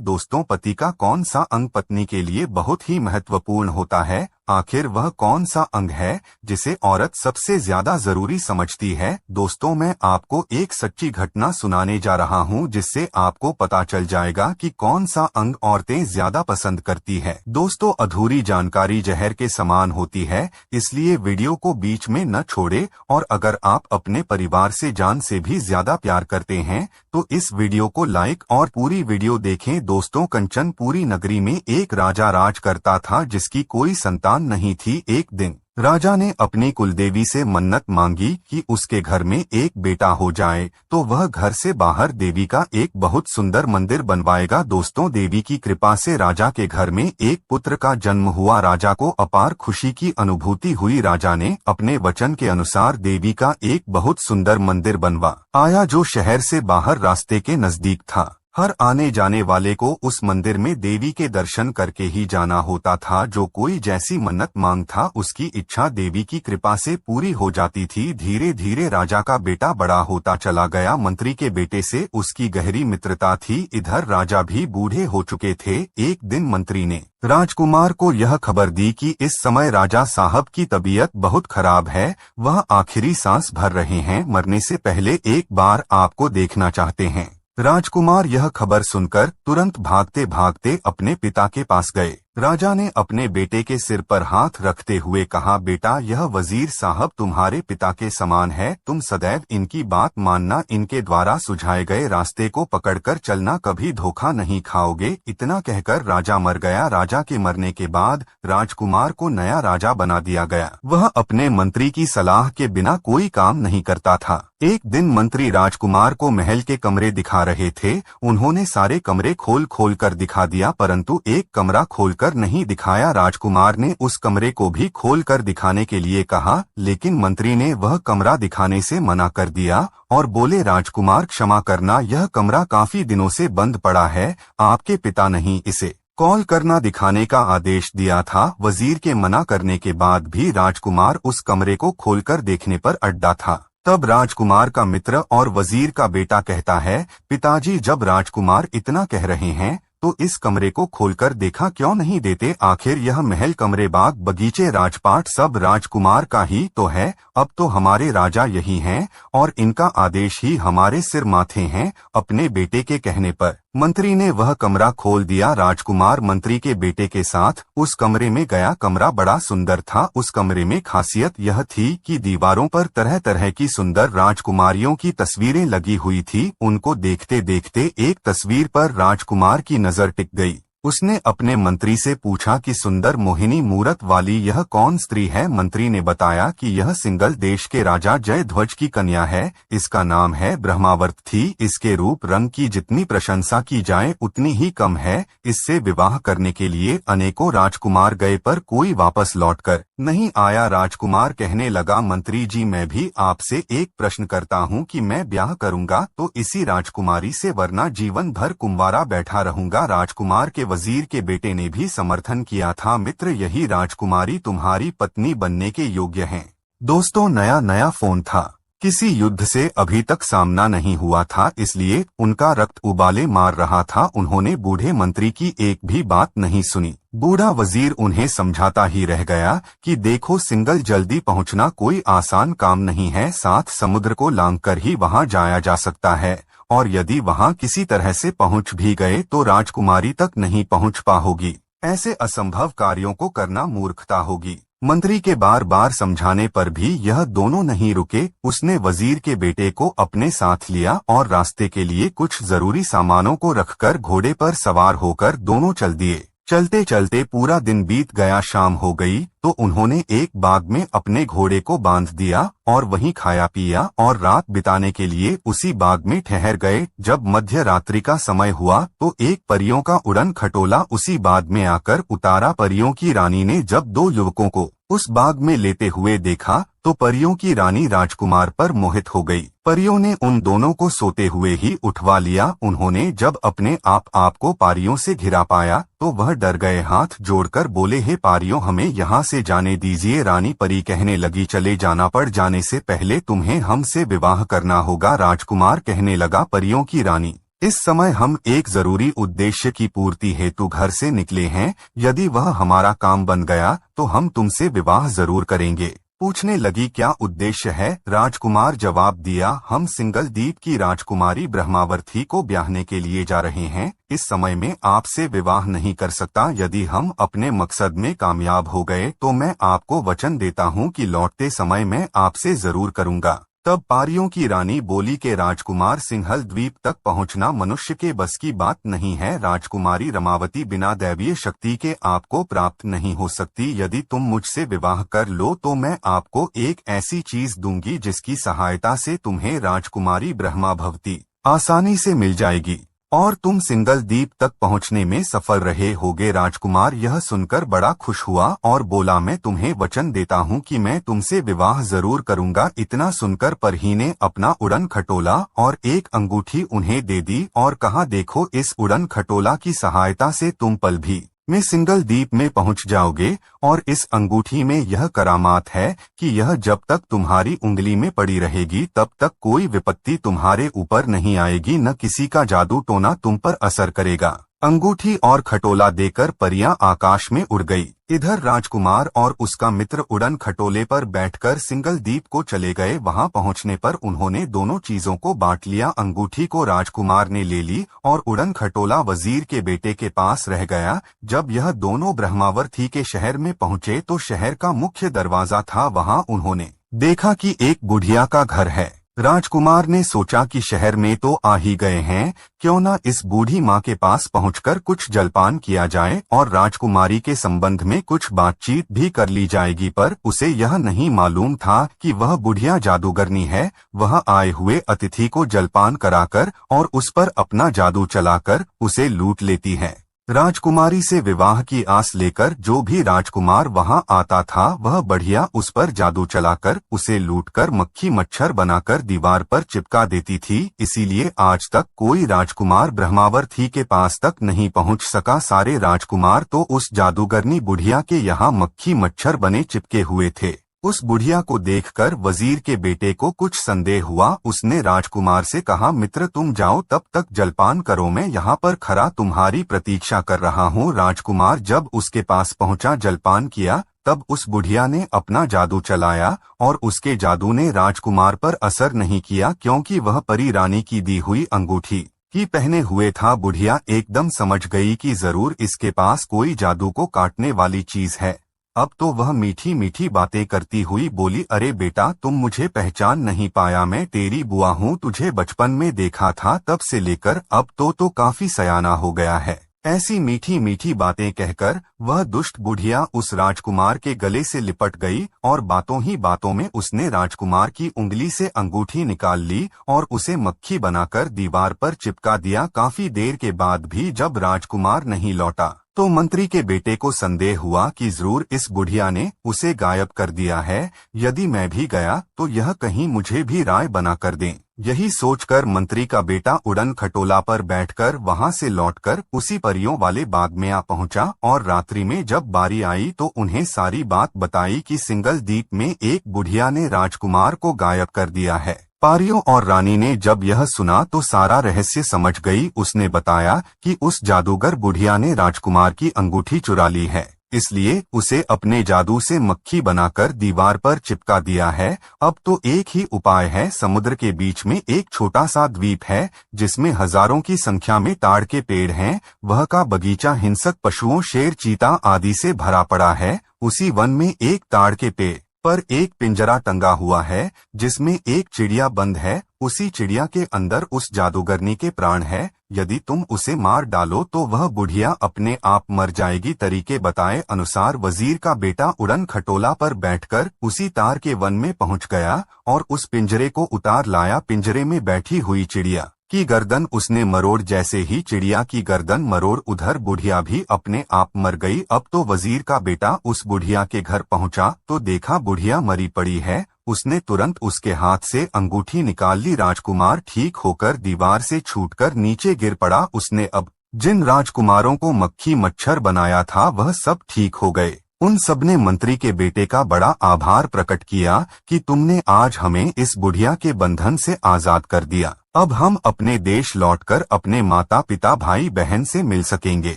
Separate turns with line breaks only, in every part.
दोस्तों, पति का कौन सा अंग पत्नी के लिए बहुत ही महत्वपूर्ण होता है? आखिर वह कौन सा अंग है जिसे औरत सबसे ज्यादा जरूरी समझती है? दोस्तों, मैं आपको एक सच्ची घटना सुनाने जा रहा हूं जिससे आपको पता चल जाएगा कि कौन सा अंग औरतें ज्यादा पसंद करती है। दोस्तों, अधूरी जानकारी जहर के समान होती है, इसलिए वीडियो को बीच में न छोड़े। और अगर आप अपने परिवार से जान से भी ज्यादा प्यार करते हैं तो इस वीडियो को लाइक और पूरी वीडियो देखें। दोस्तों, कंचनपुरी नगरी में एक राजा राज करता था जिसकी कोई संतान नहीं थी। एक दिन राजा ने अपनी कुलदेवी से मन्नत मांगी कि उसके घर में एक बेटा हो जाए तो वह घर से बाहर देवी का एक बहुत सुंदर मंदिर बनवाएगा। दोस्तों, देवी की कृपा से राजा के घर में एक पुत्र का जन्म हुआ। राजा को अपार खुशी की अनुभूति हुई। राजा ने अपने वचन के अनुसार देवी का एक बहुत सुंदर मंदिर बनवा आया जो शहर से बाहर रास्ते के नजदीक था। हर आने जाने वाले को उस मंदिर में देवी के दर्शन करके ही जाना होता था। जो कोई जैसी मन्नत मांगता उसकी इच्छा देवी की कृपा से पूरी हो जाती थी। धीरे धीरे राजा का बेटा बड़ा होता चला गया। मंत्री के बेटे से उसकी गहरी मित्रता थी। इधर राजा भी बूढ़े हो चुके थे। एक दिन मंत्री ने राजकुमार को यह खबर दी कि इस समय राजा साहब की तबीयत बहुत खराब है, वह आखिरी सांस भर रहे हैं, मरने से पहले एक बार आपको देखना चाहते हैं। राजकुमार यह खबर सुनकर तुरंत भागते भागते अपने पिता के पास गए। राजा ने अपने बेटे के सिर पर हाथ रखते हुए कहा, बेटा, यह वजीर साहब तुम्हारे पिता के समान है, तुम सदैव इनकी बात मानना, इनके द्वारा सुझाए गए रास्ते को पकड़कर चलना, कभी धोखा नहीं खाओगे। इतना कहकर राजा मर गया। राजा के मरने के बाद राजकुमार को नया राजा बना दिया गया। वह अपने मंत्री की सलाह के बिना कोई काम नहीं करता था। एक दिन मंत्री राजकुमार को महल के कमरे दिखा रहे थे। उन्होंने सारे कमरे खोल खोल कर दिखा दिया, परंतु एक कमरा खोल कर नहीं दिखाया। राजकुमार ने उस कमरे को भी खोल कर दिखाने के लिए कहा, लेकिन मंत्री ने वह कमरा दिखाने से मना कर दिया और बोले, राजकुमार, क्षमा करना, यह कमरा काफी दिनों से बंद पड़ा है, आपके पिता नहीं इसे कॉल करना दिखाने का आदेश दिया था। वजीर के मना करने के बाद भी राजकुमार उस कमरे को खोलकर देखने पर अड्डा था। तब राजकुमार का मित्र और वजीर का बेटा कहता है, पिताजी, जब राजकुमार इतना कह रहे हैं तो इस कमरे को खोलकर देखा क्यों नहीं देते? आखिर यह महल, कमरे, बाग, बगीचे, राजपाट सब राजकुमार का ही तो है। अब तो हमारे राजा यही हैं और इनका आदेश ही हमारे सिर माथे हैं। अपने बेटे के कहने पर मंत्री ने वह कमरा खोल दिया। राजकुमार मंत्री के बेटे के साथ उस कमरे में गया। कमरा बड़ा सुंदर था। उस कमरे में खासियत यह थी कि दीवारों पर तरह तरह की सुंदर राजकुमारियों की तस्वीरें लगी हुई थी। उनको देखते देखते एक तस्वीर पर राजकुमार की नजर टिक गई। उसने अपने मंत्री से पूछा कि सुंदर मोहिनी मूरत वाली यह कौन स्त्री है? मंत्री ने बताया कि यह सिंगल देश के राजा जयध्वज की कन्या है। इसका नाम है ब्रह्मावर्त थी। इसके रूप रंग की जितनी प्रशंसा की जाए उतनी ही कम है। इससे विवाह करने के लिए अनेकों राजकुमार गए पर कोई वापस लौटकर नहीं आया। राजकुमार कहने लगा, मंत्री जी, मैं भी आपसे एक प्रश्न करता हूँ कि मैं ब्याह करूंगा तो इसी राजकुमारी से, वरना जीवन भर कुंवारा बैठा रहूंगा। राजकुमार के वजीर के बेटे ने भी समर्थन किया था, मित्र, यही राजकुमारी तुम्हारी पत्नी बनने के योग्य है। दोस्तों, नया नया फोन था, किसी युद्ध से अभी तक सामना नहीं हुआ था, इसलिए उनका रक्त उबाले मार रहा था। उन्होंने बूढ़े मंत्री की एक भी बात नहीं सुनी। बूढ़ा वजीर उन्हें समझाता ही रह गया कि देखो सिंगल, जल्दी पहुंचना कोई आसान काम नहीं है। 7 समुद्र को लांघकर ही वहां जाया जा सकता है और यदि वहां किसी तरह से पहुंच भी गए तो राजकुमारी तक नहीं पहुंच पाओगी। ऐसे असंभव कार्यों को करना मूर्खता होगी। मंत्री के बार बार समझाने पर भी यह दोनों नहीं रुके। उसने वजीर के बेटे को अपने साथ लिया और रास्ते के लिए कुछ जरूरी सामानों को रखकर घोड़े पर सवार होकर दोनों चल दिए। चलते चलते पूरा दिन बीत गया। शाम हो गई तो उन्होंने एक बाग में अपने घोड़े को बांध दिया और वहीं खाया पिया और रात बिताने के लिए उसी बाग में ठहर गए। जब मध्य रात्रि का समय हुआ तो एक परियों का उड़न खटोला उसी बाग में आकर उतारा। परियों की रानी ने जब 2 युवकों को उस बाग में लेते हुए देखा तो परियों की रानी राजकुमार पर मोहित हो गई। परियों ने उन दोनों को सोते हुए ही उठवा लिया। उन्होंने जब अपने आप को पारियों से घिरा पाया तो वह डर गए। हाथ जोड़कर बोले, हे पारियों, हमें यहाँ से जाने दीजिए। रानी परी कहने लगी, चले जाना, पड़ जाने से पहले तुम्हें हमसे विवाह करना होगा। राजकुमार कहने लगा, परियों की रानी, इस समय हम एक जरूरी उद्देश्य की पूर्ति हेतु घर से निकले हैं। यदि वह हमारा काम बन गया तो हम तुमसे विवाह जरूर करेंगे। पूछने लगी, क्या उद्देश्य है? राजकुमार जवाब दिया, हम सिंगल द्वीप की राजकुमारी ब्रह्मावर्ती को ब्याहने के लिए जा रहे हैं। इस समय में आपसे विवाह नहीं कर सकता। यदि हम अपने मकसद में कामयाब हो गए तो मैं आपको वचन देता हूँ कि लौटते समय मैं आपसे जरूर करूँगा। तब पारियों की रानी बोली के राजकुमार सिंहल द्वीप तक पहुंचना मनुष्य के बस की बात नहीं है। राजकुमारी रमावती बिना दैवीय शक्ति के आपको प्राप्त नहीं हो सकती। यदि तुम मुझसे विवाह कर लो तो मैं आपको एक ऐसी चीज दूंगी जिसकी सहायता से तुम्हें राजकुमारी ब्रह्माभवती आसानी से मिल जाएगी और तुम सिंगल द्वीप तक पहुंचने में सफल रहे होगे। राजकुमार यह सुनकर बड़ा खुश हुआ और बोला, मैं तुम्हें वचन देता हूं कि मैं तुमसे विवाह जरूर करूंगा। इतना सुनकर परही ने अपना उड़न खटोला और एक अंगूठी उन्हें दे दी और कहा, देखो, इस उड़न खटोला की सहायता से तुम पल भी में सिंगल द्वीप में पहुंच जाओगे और इस अंगूठी में यह करामात है कि यह जब तक तुम्हारी उंगली में पड़ी रहेगी तब तक कोई विपत्ति तुम्हारे ऊपर नहीं आएगी, न किसी का जादू टोना तुम पर असर करेगा। अंगूठी और खटोला देकर परियां आकाश में उड़ गई। इधर राजकुमार और उसका मित्र उड़न खटोले पर बैठकर सिंगल द्वीप को चले गए। वहां पहुंचने पर उन्होंने दोनों चीजों को बांट लिया। अंगूठी को राजकुमार ने ले ली और उड़न खटोला वजीर के बेटे के पास रह गया। जब यह दोनों ब्रह्मावर्ती के शहर में पहुंचे तो शहर का मुख्य दरवाजा था। वहां उन्होंने देखा कि एक बुढ़िया का घर है। राजकुमार ने सोचा कि शहर में तो आ ही गए हैं, क्यों न इस बूढ़ी माँ के पास पहुंचकर कुछ जलपान किया जाए और राजकुमारी के संबंध में कुछ बातचीत भी कर ली जाएगी। पर उसे यह नहीं मालूम था कि वह बुढ़िया जादूगरनी है। वह आए हुए अतिथि को जलपान कराकर और उस पर अपना जादू चलाकर उसे लूट लेती है। राजकुमारी से विवाह की आस लेकर जो भी राजकुमार वहां आता था वह बढ़िया उस पर जादू चलाकर उसे लूटकर मक्खी मच्छर बनाकर दीवार पर चिपका देती थी। इसीलिए आज तक कोई राजकुमार ब्रह्मावर्ती के पास तक नहीं पहुंच सका। सारे राजकुमार तो उस जादूगरनी बुढ़िया के यहाँ मक्खी मच्छर बने चिपके हुए थे। उस बुढ़िया को देखकर वजीर के बेटे को कुछ संदेह हुआ। उसने राजकुमार से कहा, मित्र तुम जाओ, तब तक जलपान करो, मैं यहाँ पर खड़ा तुम्हारी प्रतीक्षा कर रहा हूँ। राजकुमार जब उसके पास पहुँचा, जलपान किया, तब उस बुढ़िया ने अपना जादू चलाया और उसके जादू ने राजकुमार पर असर नहीं किया, क्योंकि वह परी रानी की दी हुई अंगूठी की पहने हुए था। बुढ़िया एकदम समझ गई कि जरूर इसके पास कोई जादू को काटने वाली चीज है। अब तो वह मीठी मीठी बातें करती हुई बोली, अरे बेटा, तुम मुझे पहचान नहीं पाया? मैं तेरी बुआ हूँ, तुझे बचपन में देखा था, तब से लेकर अब तो काफी सयाना हो गया है। ऐसी मीठी मीठी बातें कहकर वह दुष्ट बुढ़िया उस राजकुमार के गले से लिपट गई और बातों ही बातों में उसने राजकुमार की उंगली से अंगूठी निकाल ली और उसे मक्खी बनाकर दीवार पर चिपका दिया। काफी देर के बाद भी जब राजकुमार नहीं लौटा तो मंत्री के बेटे को संदेह हुआ कि जरूर इस बुढ़िया ने उसे गायब कर दिया है। यदि मैं भी गया तो यह कहीं मुझे भी राय बना कर दें। यही सोचकर मंत्री का बेटा उड़न खटोला पर बैठकर वहां से लौटकर उसी परियों वाले बाग में आ पहुंचा और रात्रि में जब बारी आई तो उन्हें सारी बात बताई कि सिंगल द्वीप में एक बुढ़िया ने राजकुमार को गायब कर दिया है। पारियों और रानी ने जब यह सुना तो सारा रहस्य समझ गई। उसने बताया कि उस जादूगर बुढ़िया ने राजकुमार की अंगूठी चुरा ली है, इसलिए उसे अपने जादू से मक्खी बनाकर दीवार पर चिपका दिया है। अब तो एक ही उपाय है। समुद्र के बीच में एक छोटा सा द्वीप है जिसमें हजारों की संख्या में ताड़ के पेड़ हैं। वह का बगीचा हिंसक पशुओं, शेर, चीता आदि से भरा पड़ा है। उसी वन में एक ताड़ के पेड़ पर एक पिंजरा टंगा हुआ है जिसमें एक चिड़िया बंद है। उसी चिड़िया के अंदर उस जादूगरनी के प्राण है। यदि तुम उसे मार डालो तो वह बुढ़िया अपने आप मर जाएगी। तरीके बताए अनुसार वजीर का बेटा उड़न खटोला पर बैठकर उसी तार के वन में पहुंच गया और उस पिंजरे को उतार लाया। पिंजरे में बैठी हुई चिड़िया की गर्दन उसने मरोड़, जैसे ही चिड़िया की गर्दन मरोड़ उधर बुढ़िया भी अपने आप मर गई। अब तो वजीर का बेटा उस बुढ़िया के घर पहुंचा तो देखा बुढ़िया मरी पड़ी है। उसने तुरंत उसके हाथ से अंगूठी निकाल ली। राजकुमार ठीक होकर दीवार से छूटकर नीचे गिर पड़ा। उसने अब जिन राजकुमारों को मक्खी मच्छर बनाया था वह सब ठीक हो गए। उन सबने मंत्री के बेटे का बड़ा आभार प्रकट किया कि तुमने आज हमें इस बुढ़िया के बंधन से आजाद कर दिया। अब हम अपने देश लौटकर अपने माता पिता भाई बहन से मिल सकेंगे।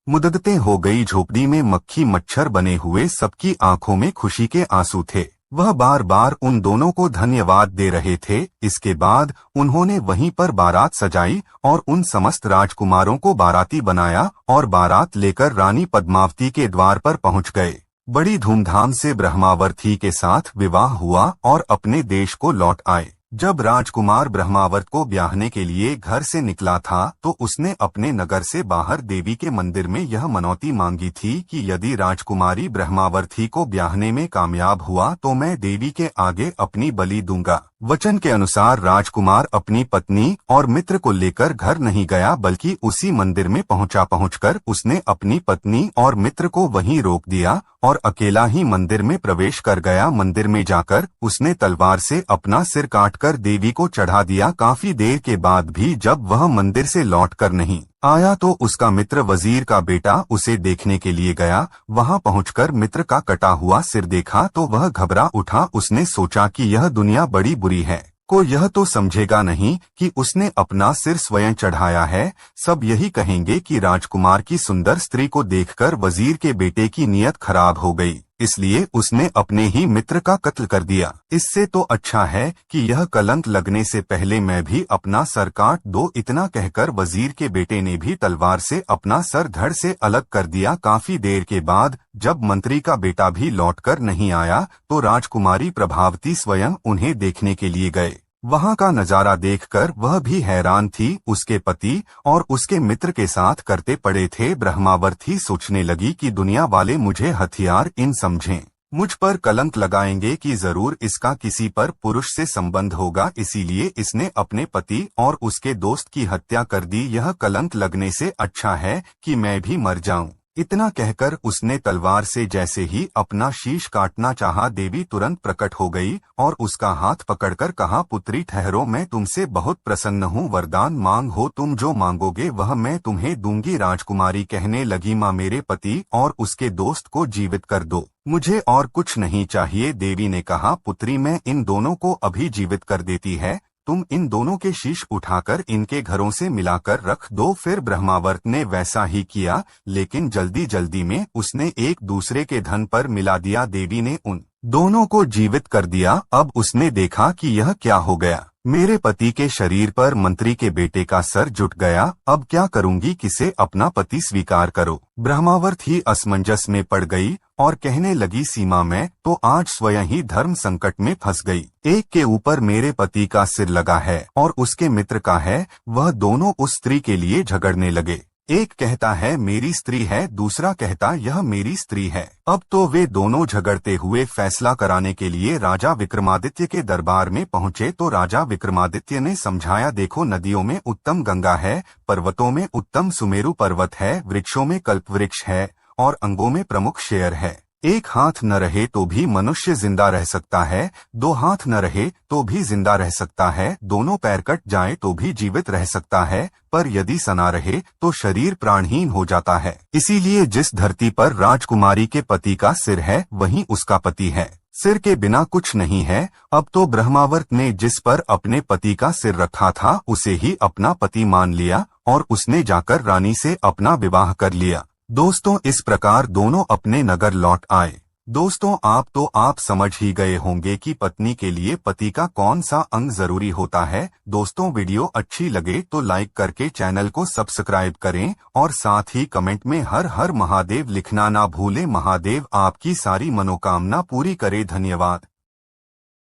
मुद्दतें हो गई। झोपड़ी में मक्खी मच्छर बने हुए सबकी आंखों में खुशी के आंसू थे। वह बार बार उन दोनों को धन्यवाद दे रहे थे। इसके बाद उन्होंने वहीं पर बारात सजाई और उन समस्त राजकुमारों को बाराती बनाया और बारात लेकर रानी पद्मावती के द्वार पर पहुंच गए। बड़ी धूमधाम से ब्रह्मावर्ती के साथ विवाह हुआ और अपने देश को लौट आए। जब राजकुमार ब्रह्मावर्त को ब्याहने के लिए घर से निकला था तो उसने अपने नगर से बाहर देवी के मंदिर में यह मनौती मांगी थी कि यदि राजकुमारी ब्रह्मावर्ती को ब्याहने में कामयाब हुआ तो मैं देवी के आगे अपनी बलि दूंगा। वचन के अनुसार राजकुमार अपनी पत्नी और मित्र को लेकर घर नहीं गया बल्कि उसी मंदिर में पहुंचकर उसने अपनी पत्नी और मित्र को वहीं रोक दिया और अकेला ही मंदिर में प्रवेश कर गया। मंदिर में जाकर उसने तलवार से अपना सिर काटकर देवी को चढ़ा दिया। काफी देर के बाद भी जब वह मंदिर से लौटकर नहीं आया तो उसका मित्र वजीर का बेटा उसे देखने के लिए गया। वहां पहुंचकर मित्र का कटा हुआ सिर देखा तो वह घबरा उठा। उसने सोचा कि यह दुनिया बड़ी बुरी है, को यह तो समझेगा नहीं कि उसने अपना सिर स्वयं चढ़ाया है। सब यही कहेंगे कि राजकुमार की सुंदर स्त्री को देखकर वजीर के बेटे की नीयत खराब हो गई, इसलिए उसने अपने ही मित्र का कत्ल कर दिया। इससे तो अच्छा है कि यह कलंक लगने से पहले मैं भी अपना सर काट दो। इतना कहकर वजीर के बेटे ने भी तलवार से अपना सर धड़ से अलग कर दिया। काफी देर के बाद जब मंत्री का बेटा भी लौटकर नहीं आया तो राजकुमारी प्रभावती स्वयं उन्हें देखने के लिए गए। वहां का नजारा देखकर वह भी हैरान थी। उसके पति और उसके मित्र के साथ करते पड़े थे। ब्रह्मावर्ती सोचने लगी कि दुनिया वाले मुझे हथियार इन समझें, मुझ पर कलंक लगाएंगे कि जरूर इसका किसी पर पुरुष से संबंध होगा, इसीलिए इसने अपने पति और उसके दोस्त की हत्या कर दी। यह कलंक लगने से अच्छा है कि मैं भी मर जाऊं। इतना कहकर उसने तलवार से जैसे ही अपना शीश काटना चाहा, देवी तुरंत प्रकट हो गई और उसका हाथ पकड़कर कहा, पुत्री ठहरो, मैं तुमसे बहुत प्रसन्न हूँ, वरदान मांगो, तुम जो मांगोगे वह मैं तुम्हें दूंगी। राजकुमारी कहने लगी, माँ मेरे पति और उसके दोस्त को जीवित कर दो, मुझे और कुछ नहीं चाहिए। देवी ने कहा, पुत्री मैं इन दोनों को अभी जीवित कर देती है, तुम इन दोनों के शीश उठाकर इनके घरों से मिलाकर रख दो। फिर ब्रह्मावर्त ने वैसा ही किया, लेकिन जल्दी जल्दी में उसने एक दूसरे के धन पर मिला दिया। देवी ने उन दोनों को जीवित कर दिया। अब उसने देखा कि यह क्या हो गया, मेरे पति के शरीर पर मंत्री के बेटे का सर जुट गया, अब क्या करूंगी, किसे अपना पति स्वीकार करो। ब्रह्मावर्त ही असमंजस में पड़ गई और कहने लगी, सीमा मैं तो आज स्वयं ही धर्म संकट में फंस गई। एक के ऊपर मेरे पति का सिर लगा है और उसके मित्र का है, वह दोनों उस स्त्री के लिए झगड़ने लगे। एक कहता है मेरी स्त्री है, दूसरा कहता यह मेरी स्त्री है। अब तो वे दोनों झगड़ते हुए फैसला कराने के लिए राजा विक्रमादित्य के दरबार में पहुंचे। तो राजा विक्रमादित्य ने समझाया, देखो नदियों में उत्तम गंगा है, पर्वतों में उत्तम सुमेरु पर्वत है, वृक्षों में कल्पवृक्ष है और अंगों में प्रमुख शेर है। एक हाथ न रहे तो भी मनुष्य जिंदा रह सकता है, दो हाथ न रहे तो भी जिंदा रह सकता है, दोनों पैर कट जाए तो भी जीवित रह सकता है, पर यदि सना रहे तो शरीर प्राणहीन हो जाता है। इसीलिए जिस धरती पर राजकुमारी के पति का सिर है वहीं उसका पति है, सिर के बिना कुछ नहीं है। अब तो ब्रह्मावर्त ने जिस पर अपने पति का सिर रखा था उसे ही अपना पति मान लिया और उसने जाकर रानी से अपना विवाह कर लिया। दोस्तों, इस प्रकार दोनों अपने नगर लौट आए। दोस्तों, आप समझ ही गए होंगे कि पत्नी के लिए पति का कौन सा अंग जरूरी होता है। दोस्तों, वीडियो अच्छी लगे तो लाइक करके चैनल को सब्सक्राइब करें और साथ ही कमेंट में हर हर महादेव लिखना ना भूलें। महादेव आपकी सारी मनोकामना पूरी करे। धन्यवाद।